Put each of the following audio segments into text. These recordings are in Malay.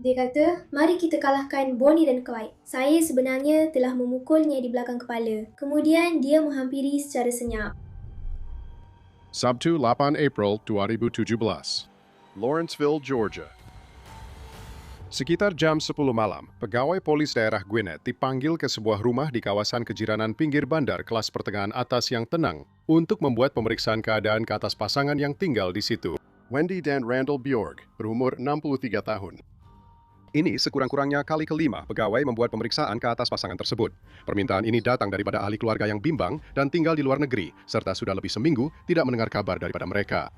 Dia kata, mari kita kalahkan Bonnie dan Clyde. Saya sebenarnya telah memukulnya di belakang kepala. Kemudian dia menghampiri secara senyap. Sabtu 8 April 2017, Lawrenceville, Georgia. Sekitar jam 10 malam, pegawai polis daerah Gwinnett dipanggil ke sebuah rumah di kawasan kejiranan pinggir bandar kelas pertengahan atas yang tenang untuk membuat pemeriksaan keadaan ke atas pasangan yang tinggal di situ. Wendy dan Randall Bjorg, berumur 63 tahun. Ini sekurang-kurangnya kali kelima pegawai membuat pemeriksaan ke atas pasangan tersebut. Permintaan ini datang daripada ahli keluarga yang bimbang dan tinggal di luar negeri, serta sudah lebih seminggu tidak mendengar kabar daripada mereka.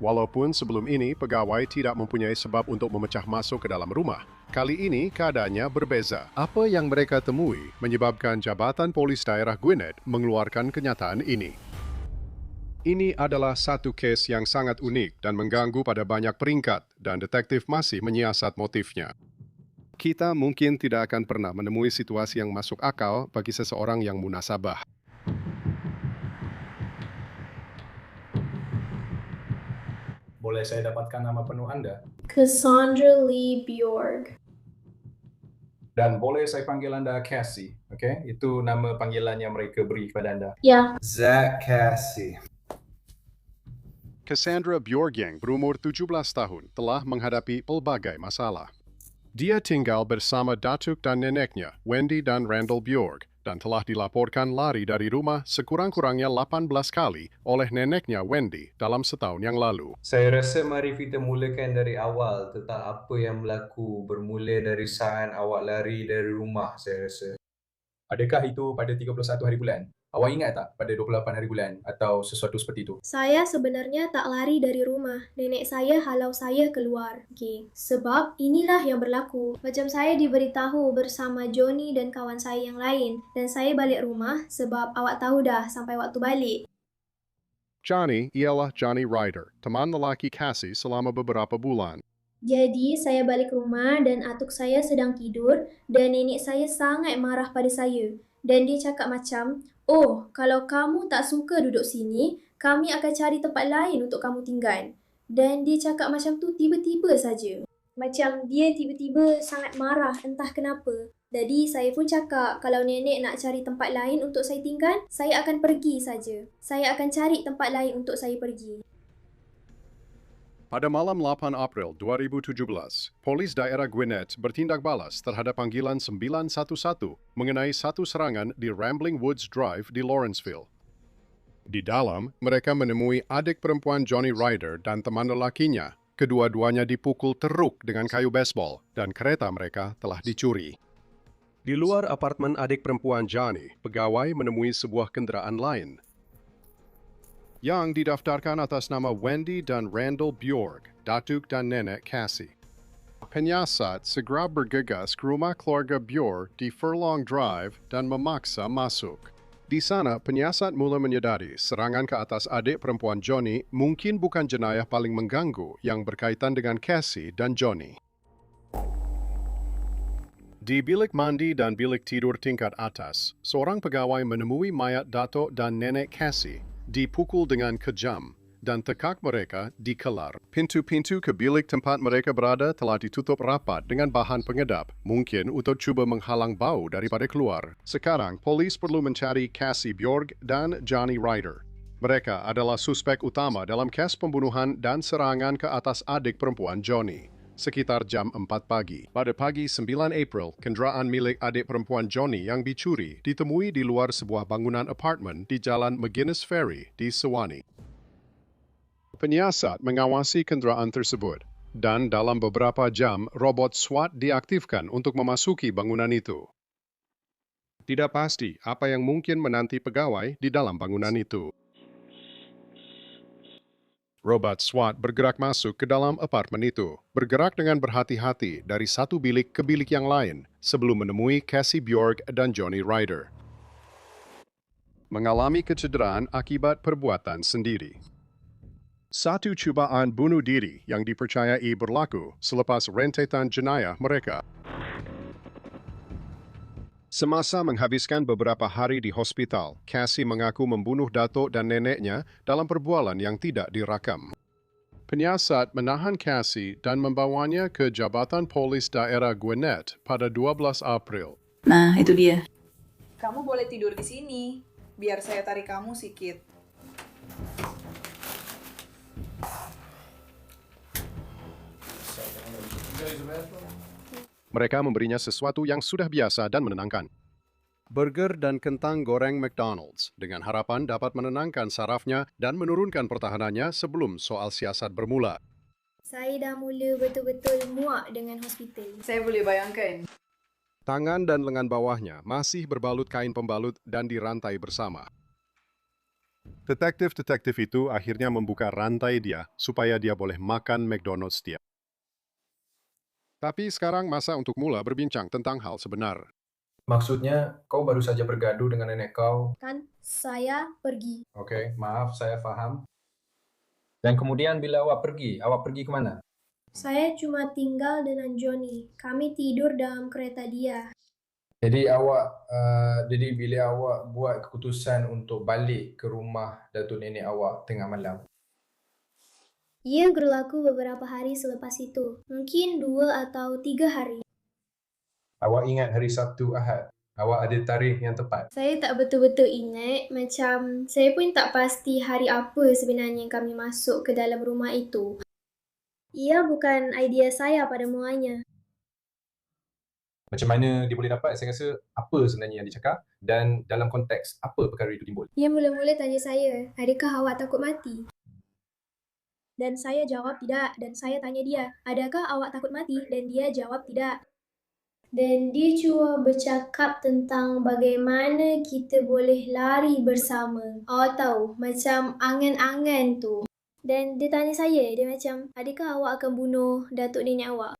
Walaupun sebelum ini pegawai tidak mempunyai sebab untuk memecah masuk ke dalam rumah, kali ini keadaannya berbeza. Apa yang mereka temui menyebabkan Jabatan Polis Daerah Gwinnett mengeluarkan kenyataan ini. Ini adalah satu kes yang sangat unik dan mengganggu pada banyak peringkat, dan detektif masih menyiasat motifnya. Kita mungkin tidak akan pernah menemui situasi yang masuk akal bagi seseorang yang munasabah. Boleh saya dapatkan nama penuh Anda? Cassandra Lee Bjorg. Dan boleh saya panggil Anda Cassie, okay? Itu nama panggilan yang mereka beri kepada Anda. Ya. Zach Cassie. Cassandra Bjorgyang berumur 17 tahun telah menghadapi pelbagai masalah. Dia tinggal bersama datuk dan neneknya, Wendy dan Randall Bjorg, dan telah dilaporkan lari dari rumah sekurang-kurangnya 18 kali oleh neneknya Wendy dalam setahun yang lalu. Saya rasa mari kita mulakan dari awal tentang apa yang berlaku bermula dari saat awak lari dari rumah, saya rasa. Adakah itu pada 31 hari bulan? Awak ingat tak pada 28 hari bulan atau sesuatu seperti itu? Saya sebenarnya tak lari dari rumah. Nenek saya halau saya keluar. Okey. Sebab inilah yang berlaku. Macam saya diberitahu bersama Johnny dan kawan saya yang lain. Dan saya balik rumah sebab awak tahu dah sampai waktu balik. Johnny ialah Johnny Ryder, teman lelaki Cassie selama beberapa bulan. Jadi, saya balik rumah dan atuk saya sedang tidur dan nenek saya sangat marah pada saya. Dan dia cakap macam, oh, kalau kamu tak suka duduk sini, kami akan cari tempat lain untuk kamu tinggal. Dan dia cakap macam tu tiba-tiba saja. Macam dia tiba-tiba sangat marah, entah kenapa. Jadi, saya pun cakap kalau nenek nak cari tempat lain untuk saya tinggal, saya akan pergi saja. Saya akan cari tempat lain untuk saya pergi. Pada malam 8 April 2017, polis daerah Gwinnett bertindak balas terhadap panggilan 911 mengenai satu serangan di Rambling Woods Drive di Lawrenceville. Di dalam, mereka menemui adik perempuan Johnny Ryder dan teman lelakinya. Kedua-duanya dipukul teruk dengan kayu baseball dan kereta mereka telah dicuri. Di luar apartemen adik perempuan Johnny, pegawai menemui sebuah kendaraan lain yang didaftarkan atas nama Wendy dan Randall Bjorg, datuk dan nenek Cassie. Penyiasat segera bergegas ke rumah keluarga Bjorg di Furlong Drive dan memaksa masuk. Di sana, penyiasat mula menyadari serangan ke atas adik perempuan Johnny mungkin bukan jenayah paling mengganggu yang berkaitan dengan Cassie dan Johnny. Di bilik mandi dan bilik tidur tingkat atas, seorang pegawai menemui mayat datuk dan nenek Cassie dipukul dengan kejam dan tekak mereka dikelar. Pintu-pintu ke bilik tempat mereka berada telah ditutup rapat dengan bahan pengedap, mungkin untuk cuba menghalang bau daripada keluar. Sekarang, polis perlu mencari Cassie Bjorg dan Johnny Ryder. Mereka adalah suspek utama dalam kes pembunuhan dan serangan ke atas adik perempuan Johnny. Sekitar jam 4 pagi. Pada pagi 9 April, kenderaan milik adik perempuan Johnny yang dicuri ditemui di luar sebuah bangunan apartemen di Jalan McGuinness Ferry di Sewanee. Penyiasat mengawasi kenderaan tersebut, dan dalam beberapa jam, robot SWAT diaktifkan untuk memasuki bangunan itu. Tidak pasti apa yang mungkin menanti pegawai di dalam bangunan itu. Robot SWAT bergerak masuk ke dalam apartemen itu, bergerak dengan berhati-hati dari satu bilik ke bilik yang lain sebelum menemui Cassie Bjorg dan Johnny Ryder. Mengalami kecederaan akibat perbuatan sendiri. Satu cubaan bunuh diri yang dipercayai berlaku selepas rentetan jenayah mereka. Semasa menghabiskan beberapa hari di hospital, Cassie mengaku membunuh datuk dan neneknya dalam perbualan yang tidak dirakam. Penyiasat menahan Cassie dan membawanya ke Jabatan Polis Daerah Gwinnett pada 12 April. Nah, itu dia. Kamu boleh tidur di sini, biar saya tarik kamu sikit. Mereka memberinya sesuatu yang sudah biasa dan menenangkan. Burger dan kentang goreng McDonald's dengan harapan dapat menenangkan sarafnya dan menurunkan pertahanannya sebelum soal siasat bermula. Saya dah mula betul-betul muak dengan hospital. Saya boleh bayangkan. Tangan dan lengan bawahnya masih berbalut kain pembalut dan dirantai bersama. Detektif-detektif itu akhirnya membuka rantai dia supaya dia boleh makan McDonald's dia. Tapi sekarang masa untuk mula berbincang tentang hal sebenar. Maksudnya, kau baru saja bergaduh dengan nenek kau. Kan saya pergi. Okey, maaf, saya faham. Dan kemudian bila awak pergi ke mana? Saya cuma tinggal dengan Johnny. Kami tidur dalam kereta dia. Jadi bila awak buat keputusan untuk balik ke rumah datuk nenek awak tengah malam. Ia berlaku beberapa hari selepas itu. Mungkin 2 atau 3 hari. Awak ingat hari Sabtu Ahad? Awak ada tarikh yang tepat? Saya tak betul-betul ingat. Macam saya pun tak pasti hari apa sebenarnya kami masuk ke dalam rumah itu. Ia bukan idea saya pada mulanya. Macam mana dia boleh dapat? Saya rasa apa sebenarnya yang dicakap dan dalam konteks apa perkara itu timbul? Ia mula-mula tanya saya, adakah awak takut mati? Dan saya jawab tidak. Dan saya tanya dia, adakah awak takut mati? Dan dia jawab tidak. Dan dia cuma bercakap tentang bagaimana kita boleh lari bersama. Awak tahu, macam angan-angan tu. Dan dia tanya saya, dia macam, adakah awak akan bunuh datuk nenek awak?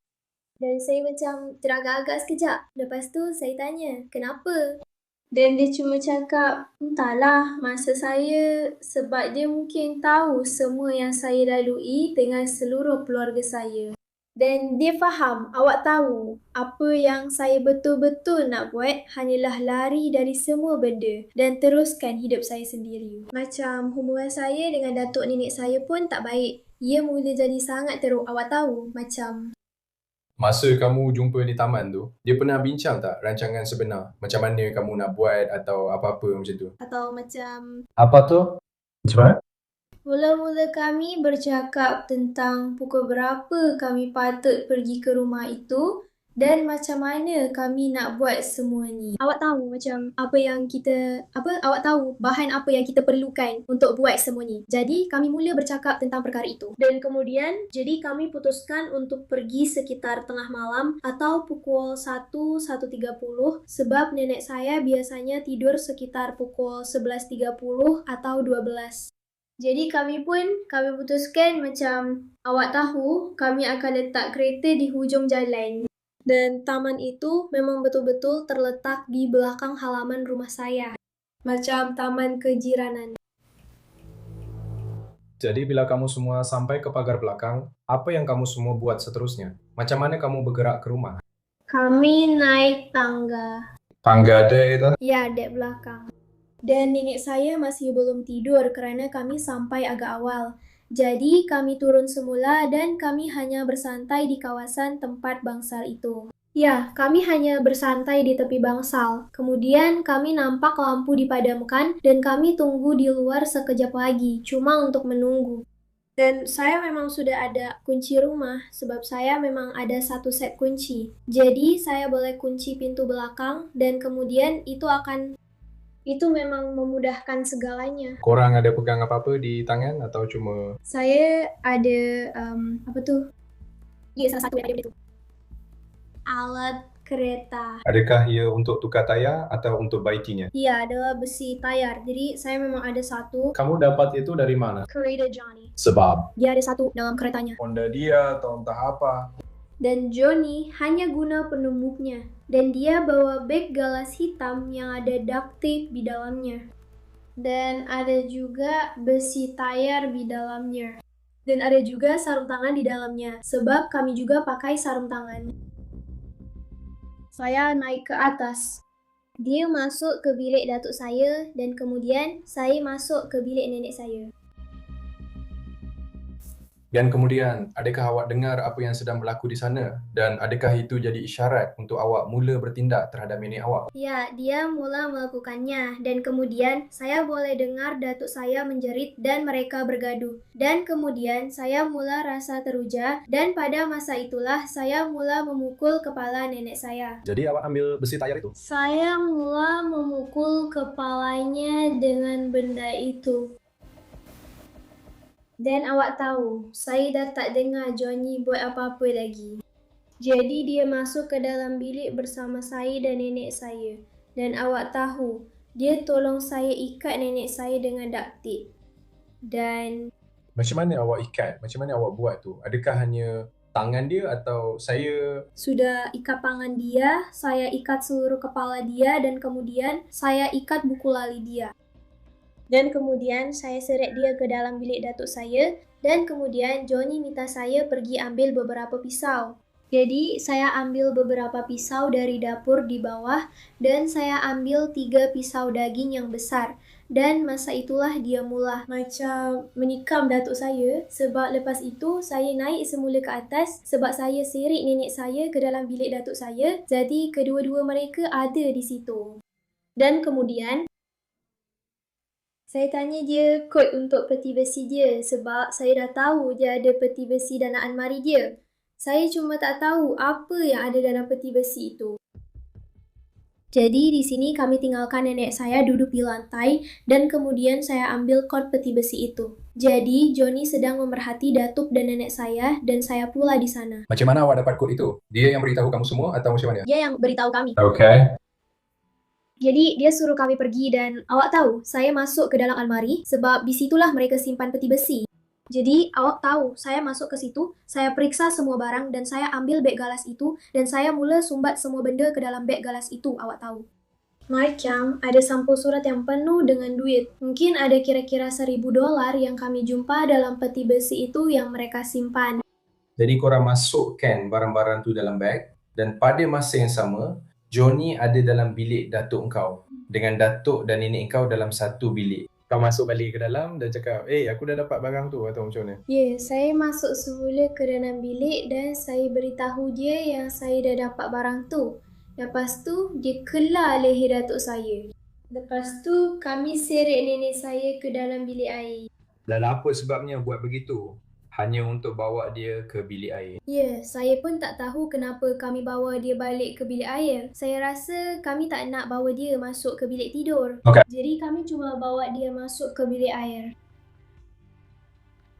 Dan saya macam teragak-agak sekejap. Lepas tu saya tanya, kenapa? Dan dia cuma cakap, entahlah, masa saya sebab dia mungkin tahu semua yang saya lalui dengan seluruh keluarga saya. Dan dia faham, awak tahu, apa yang saya betul-betul nak buat hanyalah lari dari semua benda dan teruskan hidup saya sendiri. Macam hubungan saya dengan datuk nenek saya pun tak baik. Ia mula jadi sangat teruk, awak tahu, macam... Masa kamu jumpa di taman tu, dia pernah bincang tak rancangan sebenar? Macam mana kamu nak buat atau apa-apa macam tu? Atau macam... Apa tu? Cepat. Mula-mula kami bercakap tentang pukul berapa kami patut pergi ke rumah itu dan macam mana kami nak buat semua ni. Awak tahu macam awak tahu bahan apa yang kita perlukan untuk buat semua ni. Jadi kami mula bercakap tentang perkara itu. Dan kemudian jadi kami putuskan untuk pergi sekitar tengah malam atau pukul 1:30 sebab nenek saya biasanya tidur sekitar pukul 11:30 atau 12. Jadi kami putuskan macam awak tahu kami akan letak kereta di hujung jalan. Dan taman itu memang betul-betul terletak di belakang halaman rumah saya. Macam taman kejiranan. Jadi bila kamu semua sampai ke pagar belakang, apa yang kamu semua buat seterusnya? Macam mana kamu bergerak ke rumah? Kami naik tangga. Tangga ada itu? Ya, dek belakang. Dan nenek saya masih belum tidur kerana kami sampai agak awal. Jadi kami turun semula dan kami hanya bersantai di kawasan tempat bangsal itu. Ya, kami hanya bersantai di tepi bangsal. Kemudian kami nampak lampu dipadamkan dan kami tunggu di luar sekejap lagi, cuma untuk menunggu. Dan saya memang sudah ada kunci rumah sebab saya memang ada 1 set kunci. Jadi saya boleh kunci pintu belakang dan kemudian itu memang memudahkan segalanya. Korang ada pegang apa-apa di tangan atau cuma... Saya ada, Ya, salah satu yang ada itu. Alat kereta. Adakah ia untuk tukar tayar atau untuk baitinya? Iya, adalah besi tayar. Jadi, saya memang ada 1 Kamu dapat itu dari mana? kereta Johnny. Sebab? Dia ada 1 dalam keretanya. Honda dia atau entah apa. Dan Johnny hanya guna penumbuknya. Dan dia bawa beg galas hitam yang ada duct tape di dalamnya. Dan ada juga besi tayar di dalamnya. Dan ada juga sarung tangan di dalamnya. Sebab kami juga pakai sarung tangan. Saya naik ke atas. Dia masuk ke bilik datuk saya dan kemudian saya masuk ke bilik nenek saya. Dan kemudian, adakah awak dengar apa yang sedang berlaku di sana? Dan adakah itu jadi isyarat untuk awak mula bertindak terhadap nenek awak? Ya, dia mula melakukannya dan kemudian saya boleh dengar datuk saya menjerit dan mereka bergaduh. Dan kemudian saya mula rasa teruja dan pada masa itulah saya mula memukul kepala nenek saya. Jadi awak ambil besi tayar itu? Saya mula memukul kepalanya dengan benda itu. Dan awak tahu, saya dah tak dengar Johnny buat apa-apa lagi. Jadi dia masuk ke dalam bilik bersama saya dan nenek saya. Dan awak tahu, dia tolong saya ikat nenek saya dengan duct tape. Dan Macam mana awak ikat? Macam mana awak buat tu? Adakah hanya tangan dia atau saya... sudah ikat tangan dia, saya ikat seluruh kepala dia dan kemudian saya ikat buku lali dia. Dan kemudian saya seret dia ke dalam bilik datuk saya dan kemudian Johnny minta saya pergi ambil beberapa pisau. Jadi saya ambil beberapa pisau dari dapur di bawah dan saya ambil 3 pisau daging yang besar. Dan masa itulah dia mula macam menikam datuk saya sebab lepas itu saya naik semula ke atas sebab saya seret nenek saya ke dalam bilik datuk saya. Jadi kedua-dua mereka ada di situ. Dan kemudian saya tanya dia kod untuk peti besi dia sebab saya dah tahu dia ada peti besi dalam almari dia. Saya cuma tak tahu apa yang ada dalam peti besi itu. Jadi di sini kami tinggalkan nenek saya duduk di lantai dan kemudian saya ambil kod peti besi itu. Jadi Johnny sedang memerhati datuk dan nenek saya dan saya pula di sana. Macam mana awak dapat kod itu? Dia yang beritahu kamu semua atau macam mana? Dia yang beritahu kami. Okay. Jadi dia suruh kami pergi dan awak tahu saya masuk ke dalam almari sebab di situlah mereka simpan peti besi. Jadi awak tahu saya masuk ke situ, saya periksa semua barang dan saya ambil beg galas itu dan saya mula sumbat semua benda ke dalam beg galas itu, awak tahu. Macam ada sampul surat yang penuh dengan duit. Mungkin ada kira-kira $1,000 yang kami jumpa dalam peti besi itu yang mereka simpan. Jadi korang masukkan barang-barang tu dalam beg dan pada masa yang sama, Johnny ada dalam bilik datuk engkau dengan datuk dan nenek engkau dalam satu bilik. Kau masuk balik ke dalam dan cakap, aku dah dapat barang tu atau macam mana? Ya, saya masuk semula ke dalam bilik dan saya beritahu dia yang saya dah dapat barang tu. Lepas tu, dia kelar leher datuk saya. Lepas tu, kami seret nenek saya ke dalam bilik air. Dan apa sebabnya buat begitu? Hanya untuk bawa dia ke bilik air. Ya, saya pun tak tahu kenapa kami bawa dia balik ke bilik air. Saya rasa kami tak nak bawa dia masuk ke bilik tidur. Okey. Jadi kami cuma bawa dia masuk ke bilik air.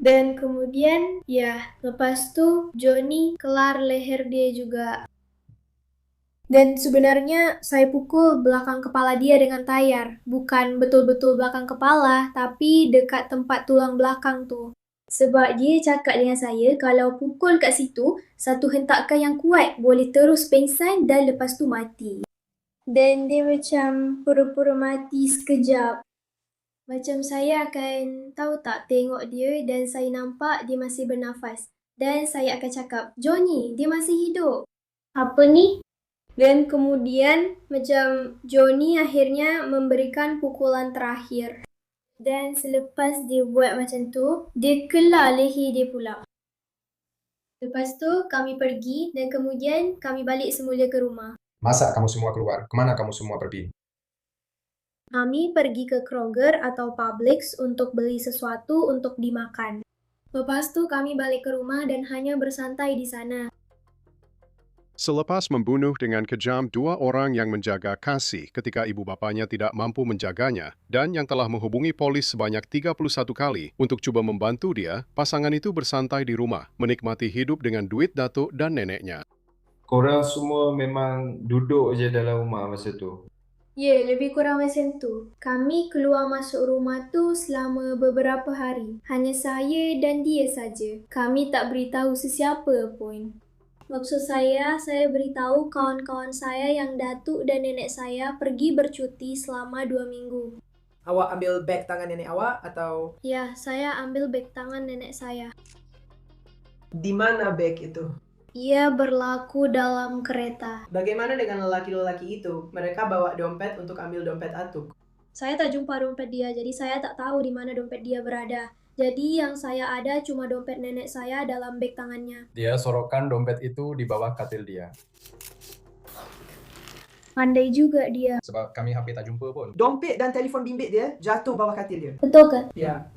Dan kemudian, lepas tu Johnny kelar leher dia juga. Dan sebenarnya saya pukul belakang kepala dia dengan tayar. Bukan betul-betul belakang kepala, tapi dekat tempat tulang belakang tu. Sebab dia cakap dengan saya kalau pukul kat situ, satu hentakan yang kuat boleh terus pengsan dan lepas tu mati. Dan dia macam pura-pura mati sekejap. Macam saya akan tahu tak tengok dia dan saya nampak dia masih bernafas. Dan saya akan cakap, Johnny, dia masih hidup. Apa ni? Dan kemudian macam Johnny akhirnya memberikan pukulan terakhir. Dan selepas dia buat macam tu, dia kelar leher dia pula. Lepas tu, kami pergi dan kemudian kami balik semula ke rumah. Masa kamu semua keluar? Kemana kamu semua pergi? Kami pergi ke Kroger atau Publix untuk beli sesuatu untuk dimakan. Lepas tu, kami balik ke rumah dan hanya bersantai di sana. Selepas membunuh dengan kejam 2 orang yang menjaga Cassie ketika ibu bapanya tidak mampu menjaganya dan yang telah menghubungi polis sebanyak 31 kali untuk cuba membantu dia, pasangan itu bersantai di rumah, menikmati hidup dengan duit datuk dan neneknya. Korang semua memang duduk je dalam rumah masa tu. Ya, lebih kurang macam tu. Kami keluar masuk rumah tu selama beberapa hari. Hanya saya dan dia saja. Kami tak beritahu sesiapa pun. Maksud saya beritahu kawan-kawan saya yang datuk dan nenek saya pergi bercuti selama 2 minggu. Awak ambil beg tangan nenek awak atau Ya, saya ambil beg tangan nenek saya. di mana beg itu? Ia berlaku dalam kereta. Bagaimana dengan lelaki-lelaki itu? Mereka bawa dompet untuk ambil dompet atuk. Saya tak jumpa dompet dia, jadi saya tak tahu di mana dompet dia berada. Jadi yang saya ada cuma dompet nenek saya dalam beg tangannya. Dia sorokkan dompet itu di bawah katil dia. Pandai juga dia. Sebab kami hampir tak jumpa pun. Dompet dan telefon bimbit dia jatuh bawah katil dia. Betul kan? Ya.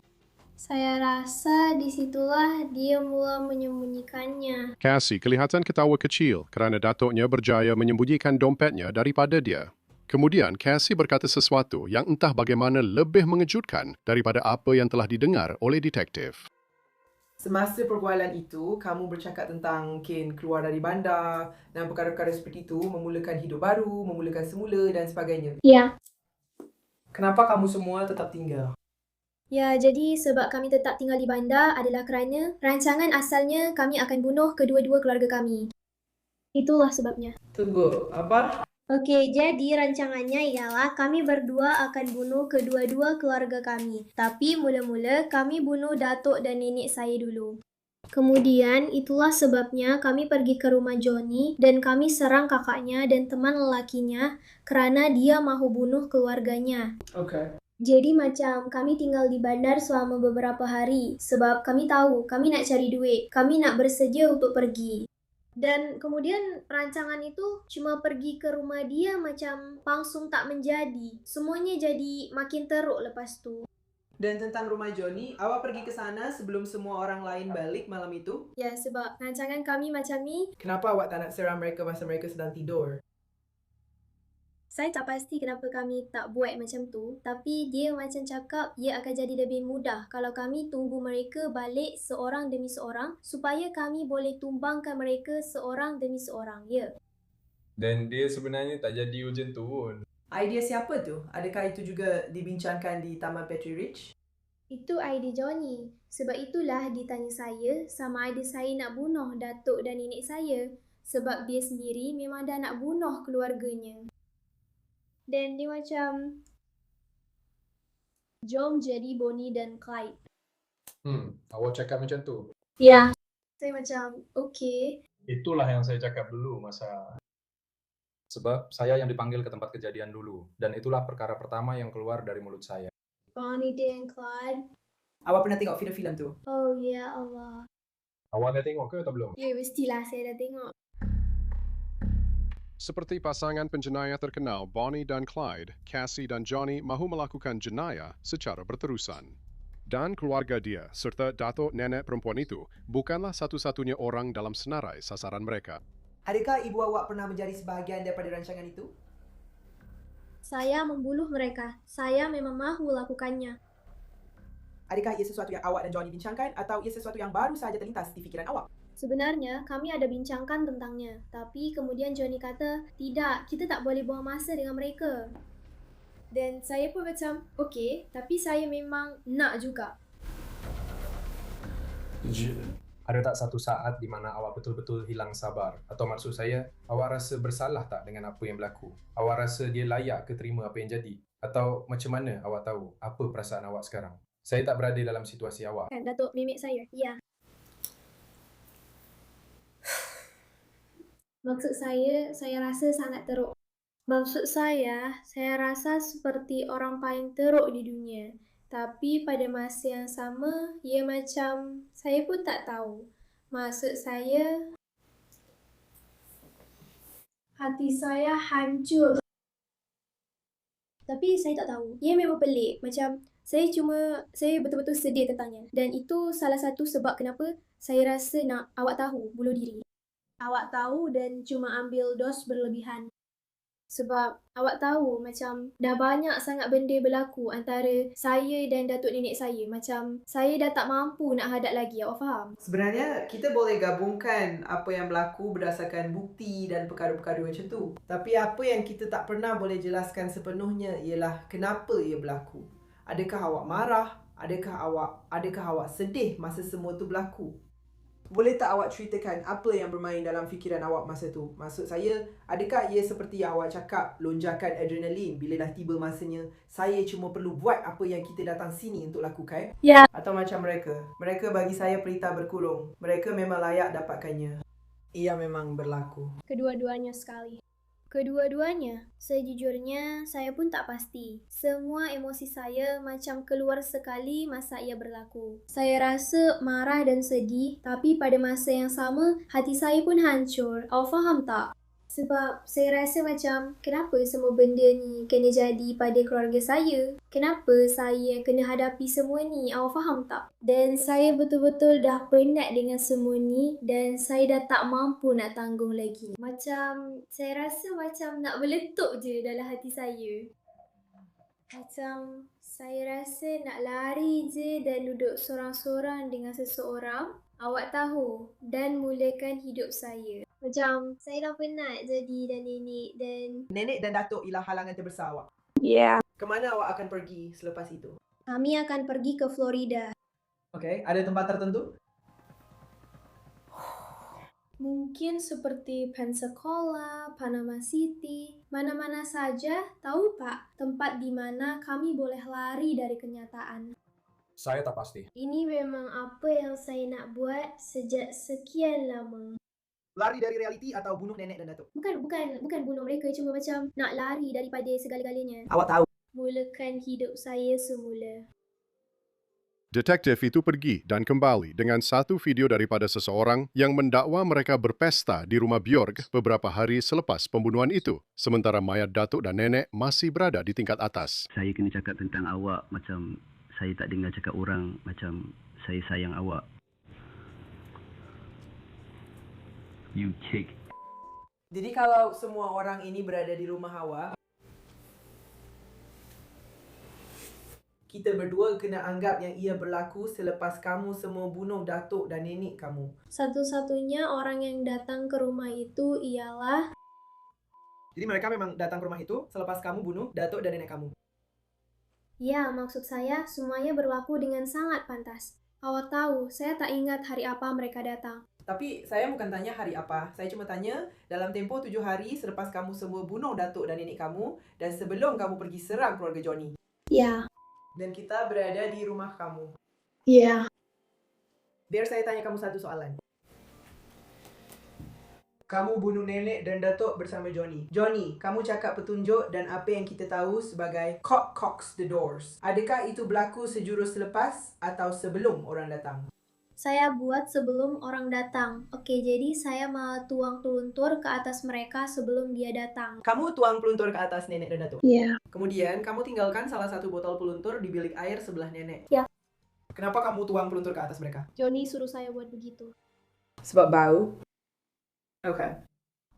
Saya rasa disitulah dia mula menyembunyikannya. Cassie kelihatan ketawa kecil kerana datuknya berjaya menyembunyikan dompetnya daripada dia. Kemudian Cassie berkata sesuatu yang entah bagaimana lebih mengejutkan daripada apa yang telah didengar oleh detektif. Semasa perbualan itu, kamu bercakap tentang mungkin keluar dari bandar dan perkara-perkara seperti itu, memulakan hidup baru, memulakan semula dan sebagainya. Ya. Kenapa kamu semua tetap tinggal? Ya, jadi sebab kami tetap tinggal di bandar adalah kerana rancangan asalnya kami akan bunuh kedua-dua keluarga kami. Itulah sebabnya. Tunggu, apa? Okey, jadi rancangannya ialah kami berdua akan bunuh kedua-dua keluarga kami. Tapi mula-mula kami bunuh datuk dan nenek saya dulu. Kemudian itulah sebabnya kami pergi ke rumah Johnny dan kami serang kakaknya dan teman lelakinya kerana dia mahu bunuh keluarganya. Okay. Jadi macam kami tinggal di bandar selama beberapa hari sebab kami tahu kami nak cari duit, kami nak bersedia untuk pergi. Dan kemudian rancangan itu cuma pergi ke rumah dia macam langsung tak menjadi. Semuanya jadi makin teruk lepas tu. Dan tentang rumah Johnny, awak pergi ke sana sebelum semua orang lain balik malam itu? Ya, sebab rancangan kami macam ni. Kenapa awak tak nak serang mereka masa mereka sedang tidur? Saya tak pasti kenapa kami tak buat macam tu, tapi dia macam cakap ia akan jadi lebih mudah kalau kami tunggu mereka balik seorang demi seorang supaya kami boleh tumbangkan mereka seorang demi seorang, ya. Dan dia sebenarnya tak jadi urgent tu pun. Idea siapa tu? Adakah itu juga dibincangkan di Taman Petri Ridge? Itu idea Johnny. Sebab itulah ditanya saya sama ada saya nak bunuh datuk dan nenek saya. Sebab dia sendiri memang dah nak bunuh keluarganya. Dan dia macam, jom jadi Bonnie dan Clyde. Awak cakap macam tu. Ya. Saya macam, okey. Itulah yang saya cakap dulu masa... Sebab saya yang dipanggil ke tempat kejadian dulu. Dan itulah perkara pertama yang keluar dari mulut saya. Bonnie dan Clyde. Awak pernah tengok filem-filem tu? Oh ya Allah. Awak dah tengok ke atau belum? Ya, mestilah saya dah tengok. Seperti pasangan penjenayah terkenal Bonnie dan Clyde, Cassie dan Johnny mahu melakukan jenayah secara berterusan. Dan keluarga dia serta datuk nenek perempuan itu bukanlah satu-satunya orang dalam senarai sasaran mereka. Adakah ibu awak pernah menjadi sebahagian daripada rancangan itu? Saya membunuh mereka. Saya memang mahu lakukannya. Adakah ia sesuatu yang awak dan Johnny bincangkan atau ia sesuatu yang baru sahaja terlintas di fikiran awak? Sebenarnya, kami ada bincangkan tentangnya. Tapi kemudian Johnny kata, tidak, kita tak boleh buang masa dengan mereka. Dan saya pun macam, okey, tapi saya memang nak juga. Ada tak satu saat di mana awak betul-betul hilang sabar? Atau maksud saya, awak rasa bersalah tak dengan apa yang berlaku? Awak rasa dia layak ke terima apa yang jadi? Atau macam mana awak tahu apa perasaan awak sekarang? Saya tak berada dalam situasi awak. Kan, Datuk Memek saya. Ya. Maksud saya rasa sangat teruk. Maksud saya rasa seperti orang paling teruk di dunia. Tapi pada masa yang sama, ia macam saya pun tak tahu. Maksud saya, hati saya hancur. Tapi saya tak tahu. Ia memang pelik. Macam saya betul-betul sedih tentangnya. Dan itu salah satu sebab kenapa saya rasa nak awak tahu bunuh diri. Awak tahu dan cuma ambil dos berlebihan. Sebab awak tahu macam dah banyak sangat benda berlaku antara saya dan datuk nenek saya. Macam saya dah tak mampu nak hadap lagi, awak faham? Sebenarnya kita boleh gabungkan apa yang berlaku berdasarkan bukti dan perkara-perkara macam tu. Tapi apa yang kita tak pernah boleh jelaskan sepenuhnya ialah kenapa ia berlaku. Adakah awak marah? Adakah awak sedih masa semua tu berlaku? Boleh tak awak ceritakan apa yang bermain dalam fikiran awak masa tu? Maksud saya, adakah ia seperti yang awak cakap, lonjakan adrenalin bila dah tiba masanya, saya cuma perlu buat apa yang kita datang sini untuk lakukan? Ya. Atau macam mereka bagi saya perintah berkurung. Mereka memang layak dapatkannya. Ia memang berlaku. Kedua-duanya sekali. Kedua-duanya. Sejujurnya, saya pun tak pasti. Semua emosi saya macam keluar sekali masa ia berlaku. Saya rasa marah dan sedih, tapi pada masa yang sama, hati saya pun hancur. Awak faham tak? Sebab saya rasa macam, kenapa semua benda ni kena jadi pada keluarga saya? Kenapa saya kena hadapi semua ni? Awak faham tak? Dan saya betul-betul dah penat dengan semua ni dan saya dah tak mampu nak tanggung lagi. Macam, saya rasa macam nak meletup je dalam hati saya. Macam, saya rasa nak lari je dan duduk sorang-sorang dengan seseorang, awak tahu, dan mulakan hidup saya. Macam, saya dah penat jadi dan nenek dan... Nenek dan datuk ialah halangan terbesar awak. Yeah. Kemana awak akan pergi selepas itu? Kami akan pergi ke Florida. Okay, ada tempat tertentu? Mungkin seperti Pensacola, Panama City, mana-mana saja, tahu pak, tempat di mana kami boleh lari dari kenyataan. Saya tak pasti. Ini memang apa yang saya nak buat sejak sekian lama. Lari dari realiti atau bunuh nenek dan datuk? Bukan bunuh mereka, cuma macam nak lari daripada segala-galanya. Awak tahu. Mulakan hidup saya semula. Detektif itu pergi dan kembali dengan satu video daripada seseorang yang mendakwa mereka berpesta di rumah Bjorg beberapa hari selepas pembunuhan itu, sementara mayat datuk dan nenek masih berada di tingkat atas. Saya kena cakap tentang awak macam saya tak dengar cakap orang macam saya sayang awak. You chick. Jadi kalau semua orang ini berada di rumah awak, kita berdua kena anggap yang ia berlaku selepas kamu semua bunuh datuk dan nenek kamu. Satu-satunya orang yang datang ke rumah itu ialah... Jadi mereka memang datang ke rumah itu selepas kamu bunuh datuk dan nenek kamu. Ya, maksud saya semuanya berlaku dengan sangat pantas. Awak tahu, saya tak ingat hari apa mereka datang. Tapi saya bukan tanya hari apa. Saya cuma tanya dalam tempoh 7 hari selepas kamu semua bunuh datuk dan nenek kamu dan sebelum kamu pergi serang keluarga Johnny. Ya. Dan kita berada di rumah kamu. Ya. Biar saya tanya kamu satu soalan. Kamu bunuh nenek dan datuk bersama Johnny. Johnny, kamu cakap petunjuk dan apa yang kita tahu sebagai cock cocks the doors. Adakah itu berlaku sejurus selepas atau sebelum orang datang? Saya buat sebelum orang datang. Oke, jadi saya mau tuang peluntur ke atas mereka sebelum dia datang. Kamu tuang peluntur ke atas nenek dan datuk? Ya. Kemudian, kamu tinggalkan salah satu botol peluntur di bilik air sebelah nenek? Ya. Kenapa kamu tuang peluntur ke atas mereka? Johnny suruh saya buat begitu. Sebab bau? Okey.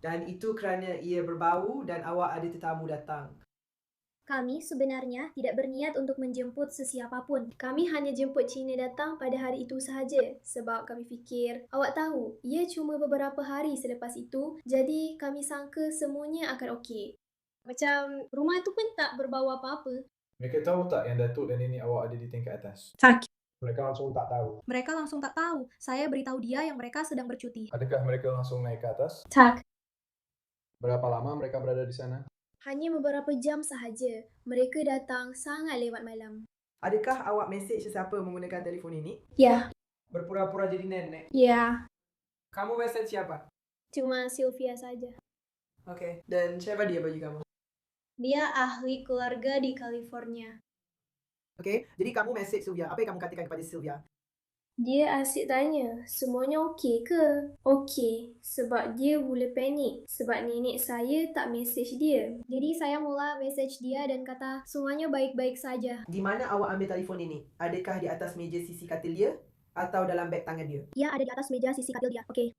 Dan itu kerana ia berbau dan awak ada tetamu datang. Kami sebenarnya tidak berniat untuk menjemput sesiapapun. Kami hanya jemput Cina datang pada hari itu sahaja. Sebab kami fikir, awak tahu, ia cuma beberapa hari selepas itu, jadi kami sangka semuanya akan okey. Macam rumah itu pun tak berbau apa-apa. Mereka tahu tak yang datuk dan nenek awak ada di tingkat atas? Tak. Mereka langsung tak tahu. Mereka langsung tak tahu. Saya beritahu dia yang mereka sedang bercuti. Adakah mereka langsung naik ke atas? Tak. Berapa lama mereka berada di sana? Hanya beberapa jam sahaja. Mereka datang sangat lewat malam. Adakah awak mesej sesiapa menggunakan telefon ini? Ya. Berpura-pura jadi nenek. Ya. Kamu mesej siapa? Cuma Sylvia saja. Okey. Dan siapa dia bagi kamu? Dia ahli keluarga di California. Okey. Jadi kamu mesej Sylvia. Apa yang kamu katakan kepada Sylvia? Dia asyik tanya, semuanya okey ke? Okey, sebab dia mula panik. Sebab nenek saya tak mesej dia. Jadi saya mula mesej dia dan kata, semuanya baik-baik saja. Di mana awak ambil telefon ini? Adakah di atas meja sisi katil dia? Atau dalam beg tangan dia? Dia ada di atas meja sisi katil dia, okey.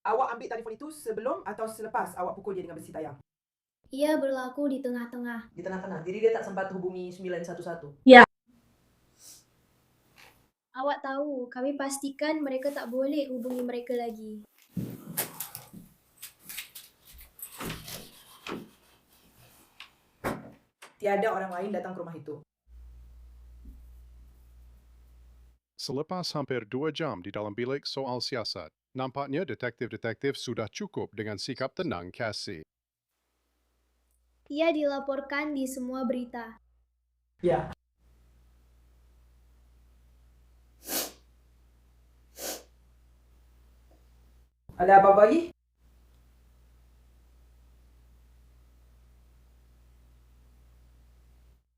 Awak ambil telefon itu sebelum atau selepas awak pukul dia dengan besi tayar? Ia berlaku di tengah-tengah. Di tengah-tengah. Jadi dia tak sempat hubungi 911? Ya. Awak tahu, kami pastikan mereka tak boleh hubungi mereka lagi. Tiada orang lain datang ke rumah itu. Selepas hampir 2 jam di dalam bilik soal siasat, nampaknya detektif-detektif sudah cukup dengan sikap tenang Cassie. Ia dilaporkan di semua berita. Ya. Ada apa-apa lagi?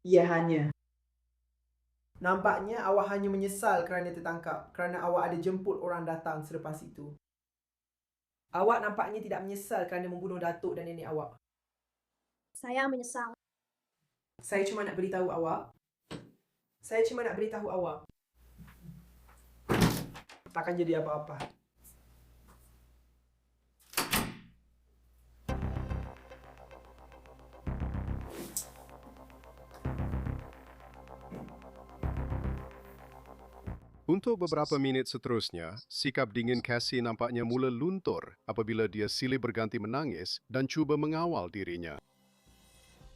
Ia hanya. Nampaknya awak hanya menyesal kerana tertangkap, kerana awak ada jemput orang datang selepas itu. Awak nampaknya tidak menyesal kerana membunuh datuk dan nenek awak. Saya menyesal. Saya cuma nak beritahu awak. Takkan jadi apa-apa. Untuk beberapa minit seterusnya, sikap dingin Cassie nampaknya mula luntur apabila dia silih berganti menangis dan cuba mengawal dirinya.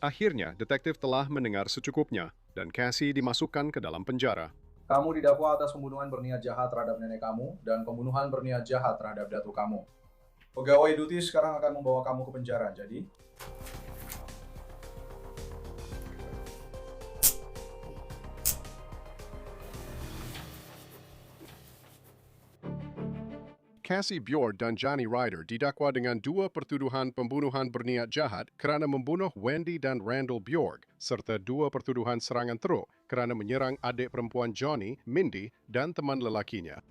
Akhirnya, detektif telah mendengar secukupnya dan Cassie dimasukkan ke dalam penjara. Kamu didakwa atas pembunuhan berniat jahat terhadap nenek kamu dan pembunuhan berniat jahat terhadap datuk kamu. Pegawai duty sekarang akan membawa kamu ke penjara, jadi Cassie Bjord dan Johnny Ryder didakwa dengan 2 pertuduhan pembunuhan berniat jahat kerana membunuh Wendy dan Randall Bjorg, serta 2 pertuduhan serangan teruk kerana menyerang adik perempuan Johnny, Mindy dan teman lelakinya.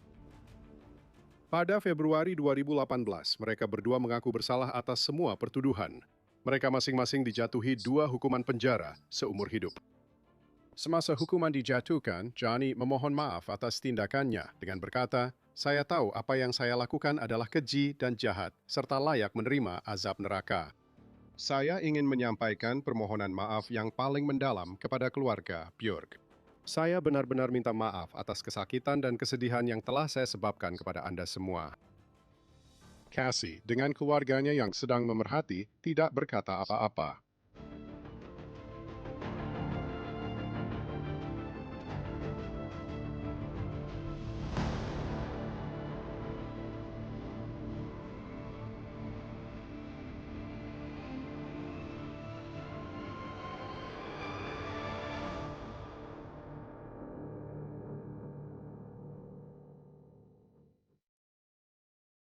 Pada Februari 2018, mereka berdua mengaku bersalah atas semua pertuduhan. Mereka masing-masing dijatuhi 2 hukuman penjara seumur hidup. Semasa hukuman dijatuhkan, Johnny memohon maaf atas tindakannya dengan berkata, "Saya tahu apa yang saya lakukan adalah keji dan jahat, serta layak menerima azab neraka. Saya ingin menyampaikan permohonan maaf yang paling mendalam kepada keluarga Bjorg. Saya benar-benar minta maaf atas kesakitan dan kesedihan yang telah saya sebabkan kepada Anda semua." Cassie, dengan keluarganya yang sedang memerhati, tidak berkata apa-apa.